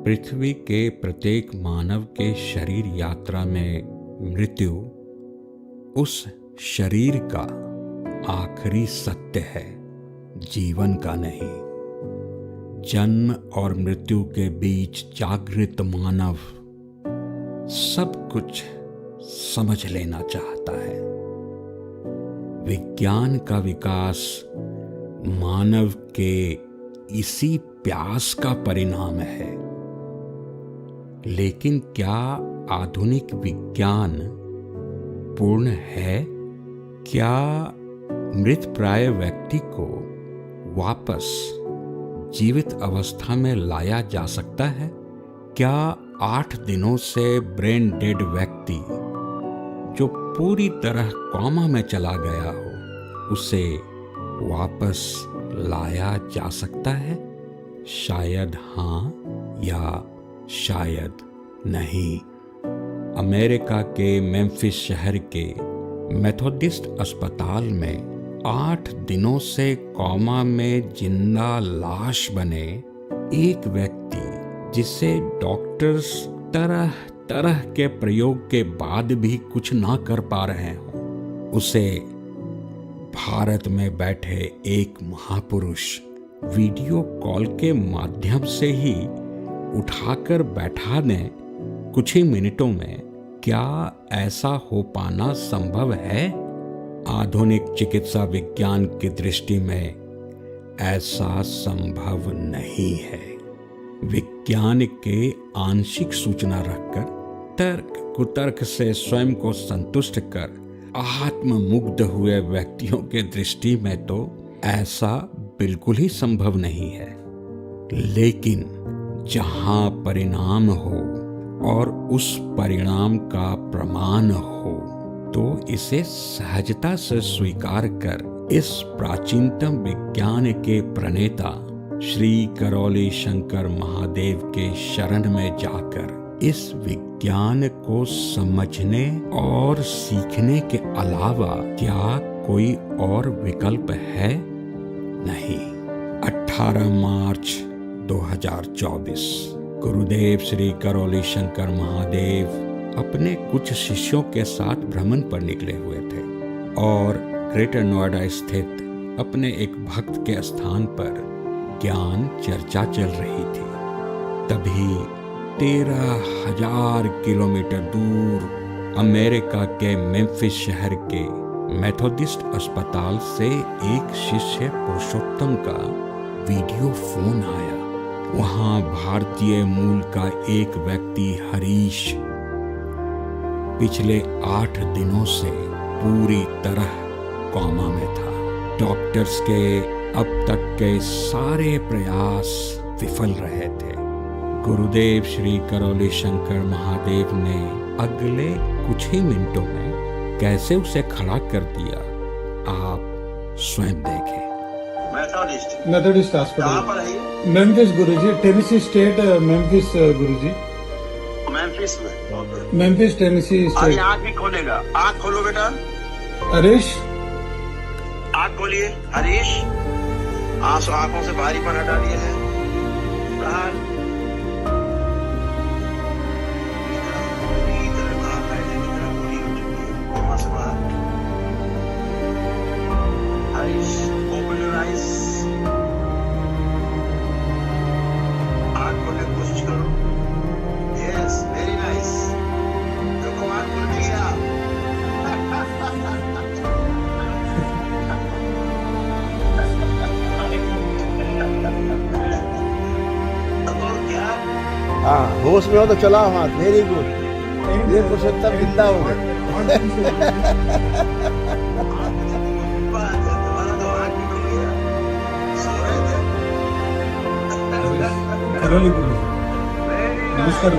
पृथ्वी के प्रत्येक मानव के शरीर यात्रा में मृत्यु उस शरीर का आखिरी सत्य है, जीवन का नहीं। जन्म और मृत्यु के बीच जागृत मानव सब कुछ समझ लेना चाहता है। विज्ञान का विकास मानव के इसी प्यास का परिणाम है। लेकिन क्या आधुनिक विज्ञान पूर्ण है? क्या मृतप्राय व्यक्ति को वापस जीवित अवस्था में लाया जा सकता है? क्या 8 दिनों से ब्रेन डेड व्यक्ति जो पूरी तरह कोमा में चला गया हो, उसे वापस लाया जा सकता है? शायद हाँ या शायद नहीं। अमेरिका के मेम्फिस शहर के मेथोडिस्ट अस्पताल में 8 दिनों से कोमा में जिंदा लाश बने एक व्यक्ति, जिसे डॉक्टर्स तरह तरह के प्रयोग के बाद भी कुछ ना कर पा रहे हों, उसे भारत में बैठे एक महापुरुष वीडियो कॉल के माध्यम से ही उठाकर बैठा दें कुछ ही मिनटों में। क्या ऐसा हो पाना संभव है? आधुनिक चिकित्सा विज्ञान की दृष्टि में ऐसा संभव नहीं है। विज्ञान के आंशिक सूचना रखकर तर्क कुतर्क से स्वयं को संतुष्ट कर आत्ममुग्ध हुए व्यक्तियों के दृष्टि में तो ऐसा बिल्कुल ही संभव नहीं है। लेकिन जहां परिणाम हो और उस परिणाम का प्रमाण हो, तो इसे सहजता से स्वीकार कर इस प्राचीनतम विज्ञान के प्रणेता श्री करौली शंकर महादेव के शरण में जाकर इस विज्ञान को समझने और सीखने के अलावा क्या कोई और विकल्प है? नहीं। 18 मार्च 2024 गुरुदेव श्री करौली शंकर महादेव अपने कुछ शिष्यों के साथ भ्रमण पर निकले हुए थे और ग्रेटर नोएडा स्थित अपने एक भक्त के स्थान पर ज्ञान चर्चा चल रही थी। तभी 13,000 किलोमीटर दूर अमेरिका के मेम्फिस शहर के मेथोडिस्ट अस्पताल से एक शिष्य पुरुषोत्तम का वीडियो फोन आया। वहां भारतीय मूल का एक व्यक्ति हरीश पिछले 8 दिनों से पूरी तरह कोमा में था। डॉक्टर्स के अब तक के सारे प्रयास विफल रहे थे। गुरुदेव श्री करौली शंकर महादेव ने अगले कुछ ही मिनटों में कैसे उसे खड़ा कर दिया, आप स्वयं देखें। मेथोडिस्ट हॉस्पिटल मेम्फिस गुरुजी, टेनेसी स्टेट मेम्फिस गुरुजी। मेम्फिस में? Memphis Tennessee state. आँख भी खोलेगा, आँख खोलो बेटा। हरीश, आँख खोलिए। हरीश, आंसू आंखों से भारी पना डालिए है। Harish, open your eyes. आँख खोलने की कोशिश करो। Yes, very nice. देखो आँख खुल गया। हाँ, होश में हो तो चलाओ हाथ। Very good. ये पुरुषोत्तम जिंदा हो गए। नमस्कार।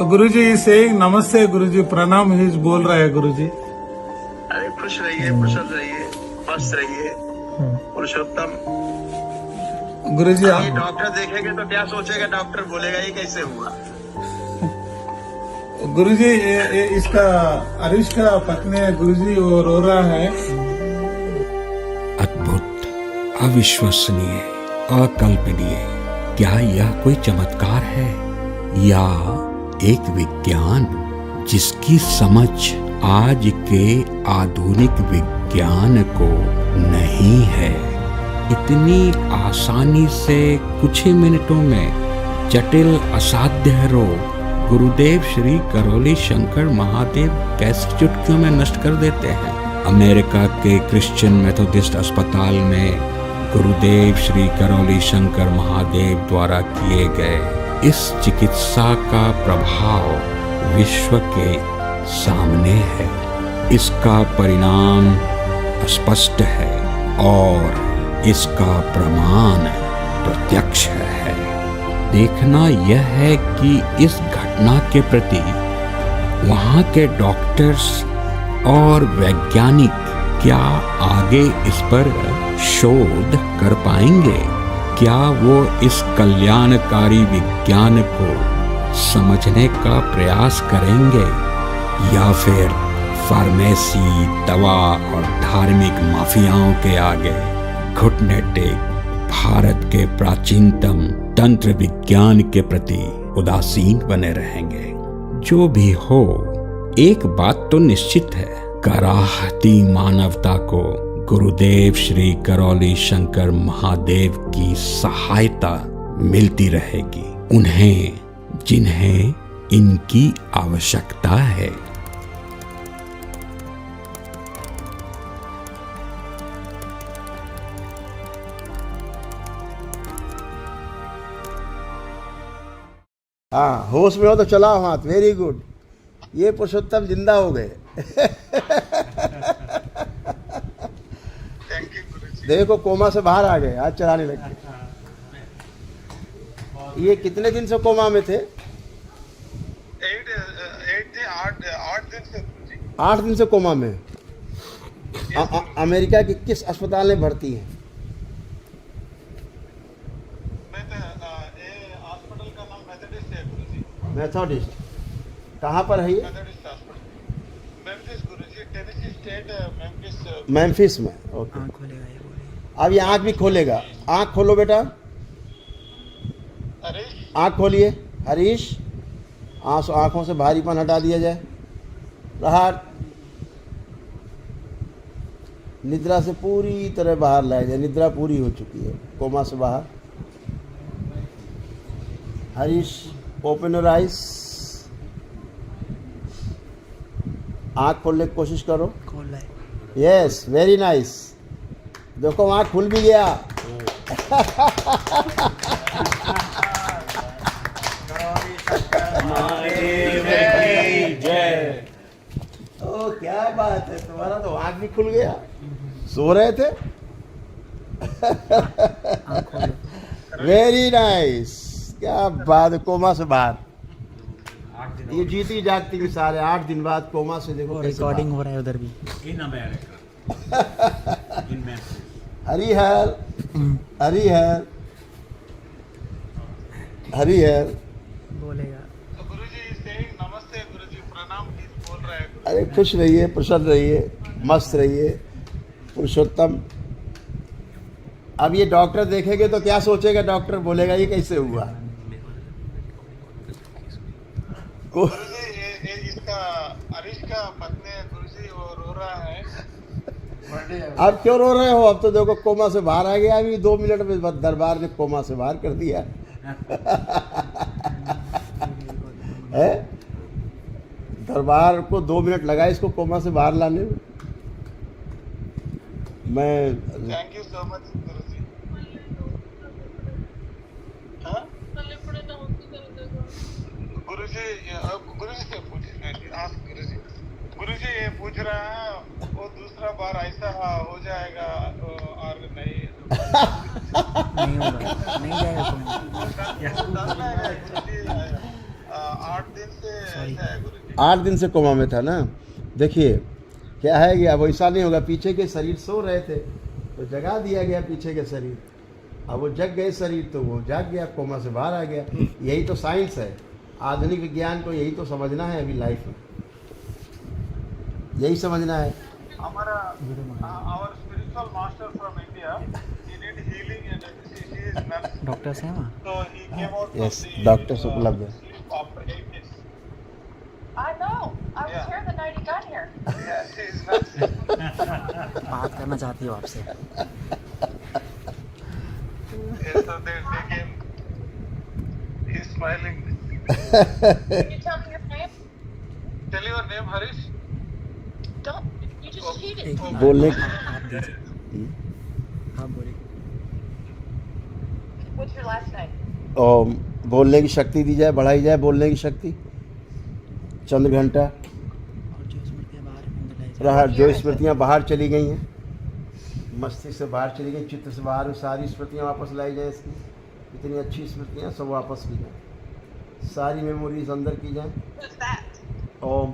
गुरुजी सेइंग नमस्ते गुरुजी, प्रणाम ही बोल रहा है गुरुजी। अरे खुश रहिए, प्रसन्न रहिए, मस्त रहिए। पुरुषोत्तम गुरुजी ये डॉक्टर देखेंगे तो क्या सोचेगा? डॉक्टर बोलेगा ये कैसे हुआ? गुरुजी इसका हरीश का पत्नी है गुरुजी, वो रो रहा है। अद्भुत, अविश्वसनीय, अकल्पनीय। क्या यह कोई चमत्कार है या एक विज्ञान जिसकी समझ आज के आधुनिक विज्ञान को नहीं है? इतनी आसानी से कुछ ही मिनटों में जटिल असाध्य रोग गुरुदेव श्री करौली शंकर महादेव कैसे चुटकियों में नष्ट कर देते हैं। अमेरिका के क्रिश्चियन मेथोडिस्ट अस्पताल में गुरुदेव श्री करौली शंकर महादेव द्वारा किए गए इस चिकित्सा का प्रभाव विश्व के सामने है। इसका परिणाम स्पष्ट है और इसका प्रमाण प्रत्यक्ष है। देखना यह है कि इस घटना के प्रति वहाँ के डॉक्टर्स और वैज्ञानिक क्या आगे इस पर शोध कर पाएंगे? क्या वो इस कल्याणकारी विज्ञान को समझने का प्रयास करेंगे या फिर फार्मेसी, दवा और धार्मिक माफियाओं के आगे घुटने टेक भारत के प्राचीनतम तंत्र विज्ञान के प्रति उदासीन बने रहेंगे? जो भी हो, एक बात तो निश्चित है, कराहती मानवता को गुरुदेव श्री करौली शंकर महादेव की सहायता मिलती रहेगी, उन्हें जिन्हें इनकी आवश्यकता है। हाँ, होश में हो तो चलाओ हाथ। Very good. ये पुरुषोत्तम जिंदा हो गए। देखो कोमा से बाहर आ गए, आज चलाने लग गए। ये कितने दिन से कोमा में थे? 8 दिन से कोमा में। अमेरिका के किस अस्पताल में भर्ती हैं? हॉस्पिटल का नाम मेथोडिस्ट है गुरुजी। मेथोडिस्ट कहाँ पर है ये? मेम्फिस गुरुजी, टेनेसी स्टेट मेम्फिस। मेम्फिस में। ओके। अब ये आँख भी खोलेगा। आँख खोलो बेटा, आँख खोलिए। हरीश, आँखों से भारीपन हटा दिया जाए। बाहर निद्रा से पूरी तरह बाहर लाया जाए। निद्रा पूरी हो चुकी है, कोमा से बाहर। Harish, open your eyes. आँख खोलने की कोशिश करो। खोल रहा है। Yes, very nice. देखो आँख खुल भी गया। ओ क्या बात है, तुम्हारा तो आँख भी खुल गया। सो रहे थे। वेरी नाइस, क्या बात है। कोमा से बाहर। ये जीती जागती की सारे 8 दिन बाद कोमा से देखो। रिकॉर्डिंग हो रहा है उधर भी। हरी हर, हरी हर, हरी हर। बोलेगा गुरुजी सेइंग नमस्ते गुरुजी, प्रणाम बोल रहा है। अरे खुश रहिए, प्रसन्न रहिए, मस्त रहिए। पुरुषोत्तम, अब ये डॉक्टर देखेंगे तो क्या सोचेगा? डॉक्टर बोलेगा ये कैसे हुआ? गुरुजी ये इसका हरीश का पत्नी है गुरुजी, वो रो रहा है। अब क्यों रो रहे हो? अब तो देखो कोमा से बाहर आ गया। अभी 2 मिनट में दरबार ने कोमा से बाहर कर दिया। है? दरबार को 2 मिनट लगा इसको कोमा से बाहर लाने में। मैं थैंक यू सो मच गुरुजी। हाँ? गुरुजी, गुरुजी से पूछिए। गुरुजी, गुरुजी ये पूछ रहा है वो दूसरा बार ऐसा हो जाएगा और नहीं? नहीं होगा, नहीं जाएगा। 8 दिन से ऐसा है गुरुजी। 8 दिन से कोमा में था ना। देखिए क्या है कि अब वैसा नहीं होगा। पीछे के शरीर सो रहे थे तो जगा दिया गया पीछे के शरीर। अब वो जग गए शरीर तो वो जाग गया, कोमा से बाहर आ गया। यही तो साइंस है। आधुनिक विज्ञान को यही तो समझना है अभी लाइफ में, यही समझना है। हमारा our spiritual master from India, he did healing and he is nurse. Doctors हैं वहाँ? So he came out Yes, from the doctors उपलब्ध है। sleep after 8 days. I know. I was Yeah. here the night he got here. Yeah, he is nurse. बात करना चाहती हो आपसे। Yes, so they came. He's smiling. Can you tell me your name? Tell your name, Harish. Don't. You just cheated. एक minute, बोलने आप दीजिए। आप बोलिए। What's your last name? और बोलने की शक्ति दी जाए, बढ़ाई जाए बोलने की शक्ति। चंद्र घंटा और जो स्मृतियाँ बाहर अंदर लाई जाए। रहा, जो स्मृतियाँ बाहर चली गई हैं, मस्तिष्क से बाहर चली गई, चित्त से बाहर, सारी स्मृतियाँ वापस लाई जाए। इसकी इतनी अच्छी स्मृतियाँ सब वापस की जाए, सारी मेमोरीज अंदर की जाए। Who's that? ओम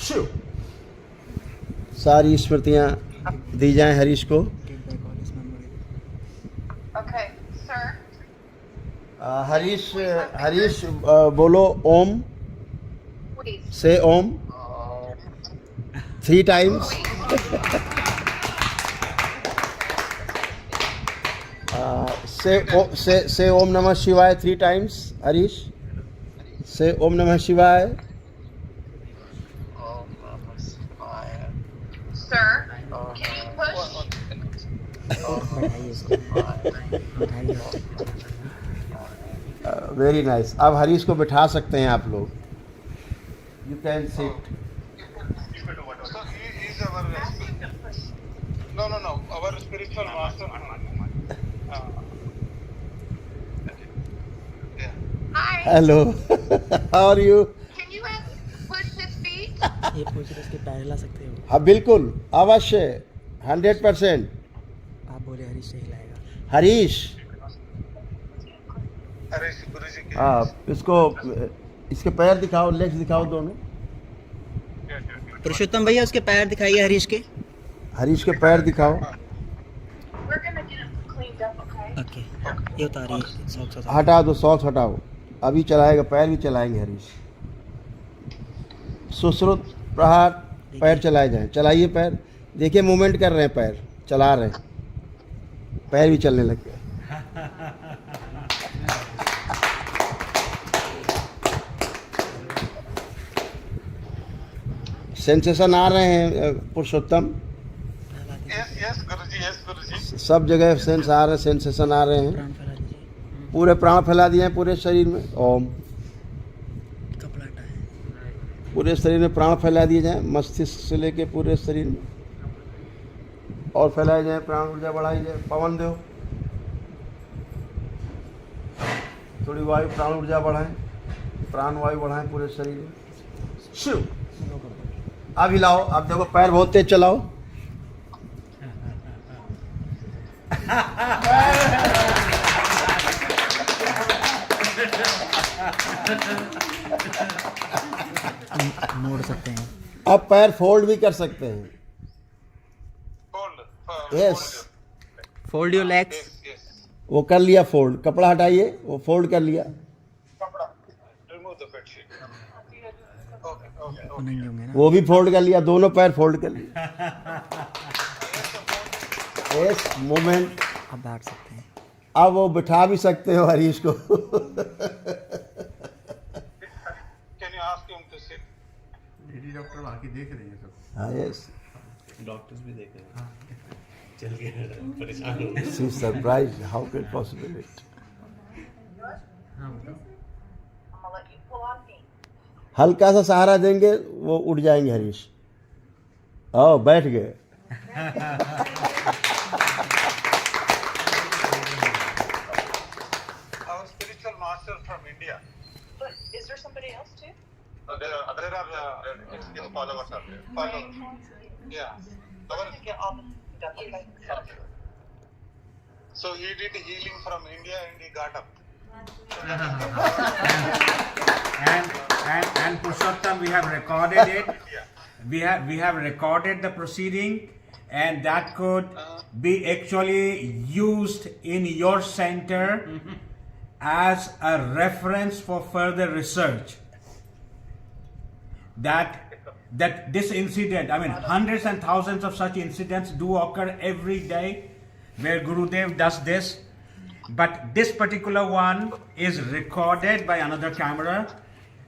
शिव, सारी स्मृतियाँ दी जाएं हरीश को। Get back all his memories. Okay, sir. Harish Harish बोलो ओम, Please. से ओम 3 times। से ओम नमः शिवाय 3 times। हरीश से ओम नमः शिवाय। Sir, can you push? बैठाइए इसको। बैठाइए। Very nice. अब हरीश को बिठा सकते हैं आप लोग। You can sit. So he is our no, our spiritual master. Yeah. Hi. Hello, how are you? Can you push his feet? ये पूछ रहे इसके पैर हिला सकते हो? हाँ बिल्कुल, अवश्य, 100%। आप बोले हरीश से हिलाएगा। हरीश, Harish Guruji के. आप इसको, इसके पैर दिखाओ, लेग्स दिखाओ दोनों। पुरुषोत्तम भैया उसके पैर दिखाइए हरीश के। हरीश के पैर दिखाओ। We're gonna get him cleaned up, okay? Okay, ये उतारिए सॉक्स उतारिए। हटा दो, सॉक्स हटाओ। अभी चलाएगा, पैर भी चलाएंगे हरीश। सुश्रुत प्रहार, पैर चलाए जाएं। चलाइए पैर, देखिए मूवमेंट कर रहे हैं, पैर चला रहे हैं, पैर भी चलने लग गए। सेंसेशन आ रहे हैं पुरुषोत्तम, Yes, Guruji. सब जगह सेंस आ रहे हैं, सेंसेशन आ रहे हैं। प्राण फैला दीजिए। पूरे प्राण फैला दिए हैं पूरे शरीर में। ओम, कपड़ा हटाएं। पूरे शरीर में प्राण फैला दिए जाएं, मस्तिष्क से लेके पूरे शरीर में, और फैलाए जाएं, प्राण ऊर्जा बढ़ाई जाए। पवन दो, थोड़ी वायु, प्राण ऊर्जा बढ़ाएं, प्राण वायु बढ़ाएं पूरे शरीर में। शिव, अब हिलाओ। अब देखो पैर बहुत तेज चलाओ। मोड़ सकते हैं। अब पैर फोल्ड भी कर सकते हैं। Fold. Yes, fold your legs. Yes. वो कर लिया फोल्ड। कपड़ा हटाइए, वो फोल्ड कर लिया। Kapda. Remove the bed sheet. Okay. नहीं होंगे ना। वो भी फोल्ड कर लिया, दोनों पैर फोल्ड कर लिए। Yes, movement. आप बैठ सकते हैं। अब वो बिठा भी सकते हो हरीश को। Can you ask him to sit? Lady doctor बाकी देख रही है सब। हाँ, यस, डॉक्टर्स भी देख रहे हैं, चल के परेशान हो गए। She surprise, how can possible it. I'm gonna let you pull on me. हल्का सा सहारा देंगे, वो उठ जाएंगे हरीश। आओ, बैठ गए। Our spiritual master from India. But is there somebody else too? There are followers are there. Followers. Yeah. We're gonna get all the stuff, okay? So he did healing from India and he got up. And Purushottam, we have recorded it. Yeah. We have recorded the proceeding, and that could be actually used in your center as a reference for further research. That this incident, I mean, hundreds and thousands of such incidents do occur every day where Gurudev does this, but this particular one is recorded by another camera,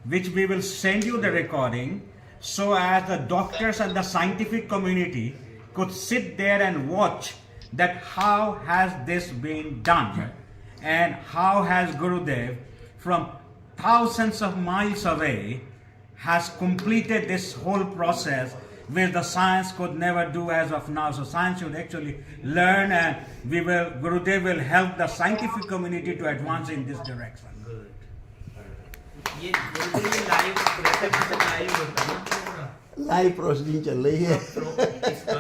which we will send you the recording, so as the doctors and the scientific community could sit there and watch that how has this been done, and how has Gurudev from thousands of miles away has completed this whole process, which the science could never do as of now. So science should actually learn, and Gurudev will help the scientific community to advance in this direction. ये live live होता है ना live proceeding चल रही है। इसका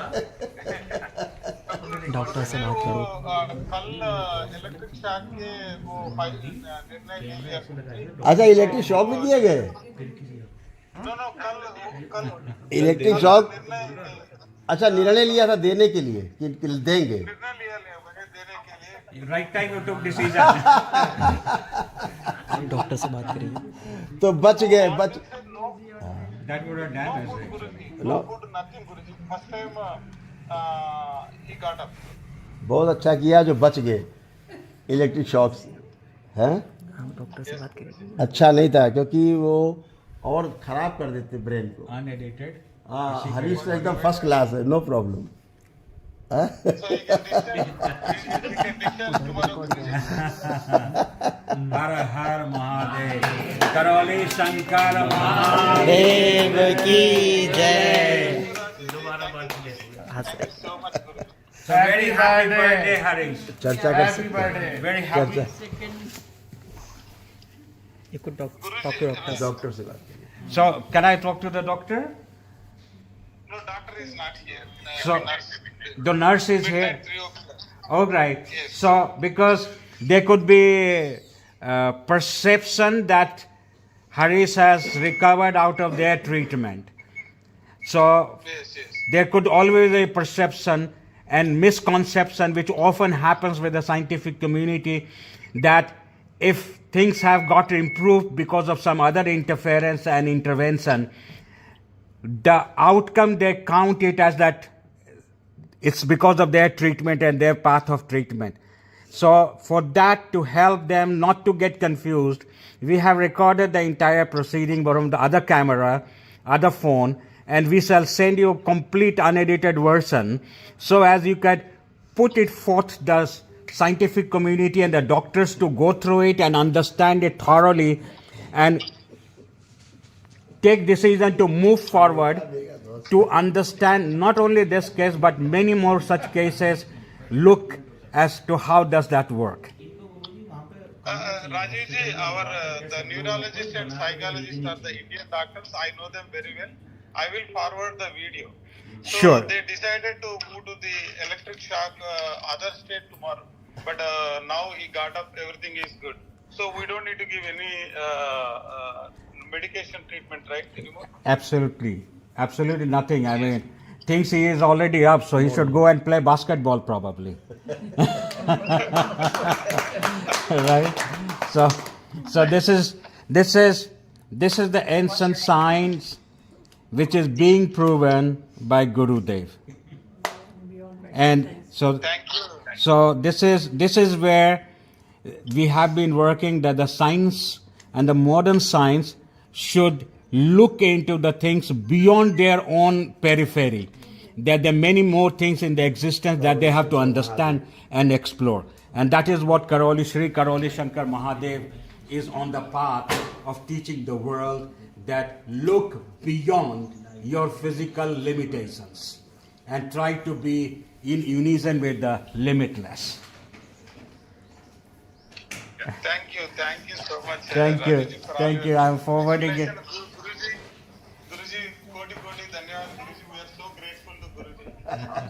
doctor से बात करो। कल इलेक्ट्रिक शॉक के वो निर्णय लिया। अच्छा, इलेक्ट्रिक शॉक भी दिए गए? कल इलेक्ट्रिक शॉक, अच्छा, निर्णय लिया था देने के लिए कि देंगे। निर्णय लिया मैंने देने के लिए। Right time you took decision. Doctor से बात करेंगे। तो बच गए, बच That would have damaged. No good, nothing, Guruji. First time he got up. बहुत अच्छा किया जो बच गए इलेक्ट्रिक शॉक से, हैं? हम डॉक्टर से बात करेंगे। अच्छा नहीं था, क्योंकि वो और खराब कर देते ब्रेन को। Unedited. हाँ, हरीश तो एकदम फर्स्ट क्लास है, no problem. So he can discharge tomorrow, Guruji. Har Har Mahadev, Karauli Shankar Mahadev Dev की जय। दोबारा बर्थडे हंस रहे। So much, Guruji. So very happy birthday, Harish. चर्चा कर सकते हैं। Very happy. चर्चा ये कुछ डॉक्टर डॉक्टर से बात करिए। So can I talk to the doctor? No, doctor is not here. So Nurse. the nurse is here. Midnight 3 o'clock. All right. So because there could be perception that Harish has recovered out of their treatment. So Yes, yes. there could always be a perception and misconception which often happens with the scientific community, that if things have got improved because of some other interference and intervention, the outcome they count it as that it's because of their treatment and their path of treatment. So for that, to help them not to get confused, we have recorded the entire proceeding from the other camera, other phone, and we shall send you a complete unedited version, so as you can put it forth the scientific community and the doctors to go through it and understand it thoroughly and take decision to move forward to understand not only this case but many more such cases, look as to how does that work. Rajesh ji, our the neurologist and psychologist are the Indian doctors. I know them very well. I will forward the video. So Sure. they decided to move to the electric shock other state tomorrow. But now he got up, everything is good. So we don't need to give any medication treatment, right, anymore? Absolutely. Absolutely nothing. I mean, thinks he is already up, so he should go and play basketball probably. Right? So this is the ancient science which is being proven by Gurudev. And so Thank you. so this is where we have been working, that the science and the modern science should look into the things beyond their own periphery. That there are many more things in the existence that they have to understand and explore. And that is what Sri Karoli Shankar Mahadev is on the path of teaching the world, that look beyond your physical limitations and try to be in unison with the limitless. Thank you so much. Thank you. Rajesh, for all Thank your you. I'm forwarding it. Guruji, koti dhanyawad, Guruji. We are so grateful to Guruji.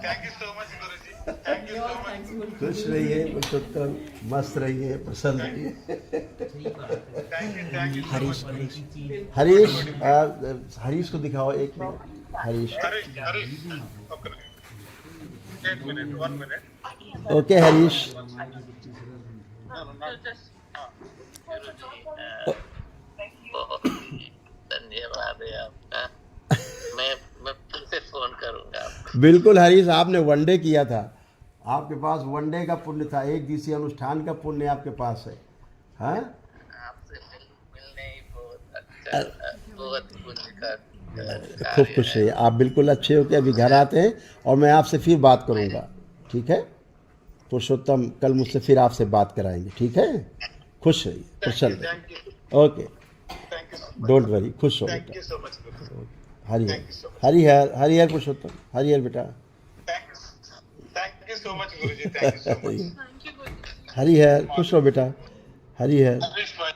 Thank you so much, Guruji. Thank you so much. खुश रहिए, पुरुषोत्तम, मस्त रहिए, प्रसन्न रहिए। Thank you. Harish को दिखाओ एक minute. Harish, Harish. Okay. 1 minute, 1 minute. Okay Harish, No, not just. धन्यवाद है आपका। मैं फिर से फोन करूंगा आपको। बिल्कुल हरीश, आपने वनडे किया था, आपके पास वनडे का पुण्य था, एक दिवसीय अनुष्ठान का पुण्य आपके पास है। हाँ, आपसे मिलने ही बहुत अच्छा, बहुत पुण्य का खूब खुश रहिए आप, बिल्कुल अच्छे हो के अभी घर आते हैं और मैं आपसे फिर बात करूँगा, ठीक है पुरुषोत्तम, कल मुझसे फिर आपसे बात कराएंगे, ठीक है। खुश रहिए, प्रसन्न रहिए। Thank you. Okay, Thank you so much. Don't worry, खुश हो Thank बेटा। you so much, Guruji. Harihar, Thank you so much. Harihar, Harihar पुरुषोत्तम, हरिहर बेटा, Thank you so much, Guruji. Thank you so much. Harihar, खुश हो बेटा, हरिहर। Harish bhai.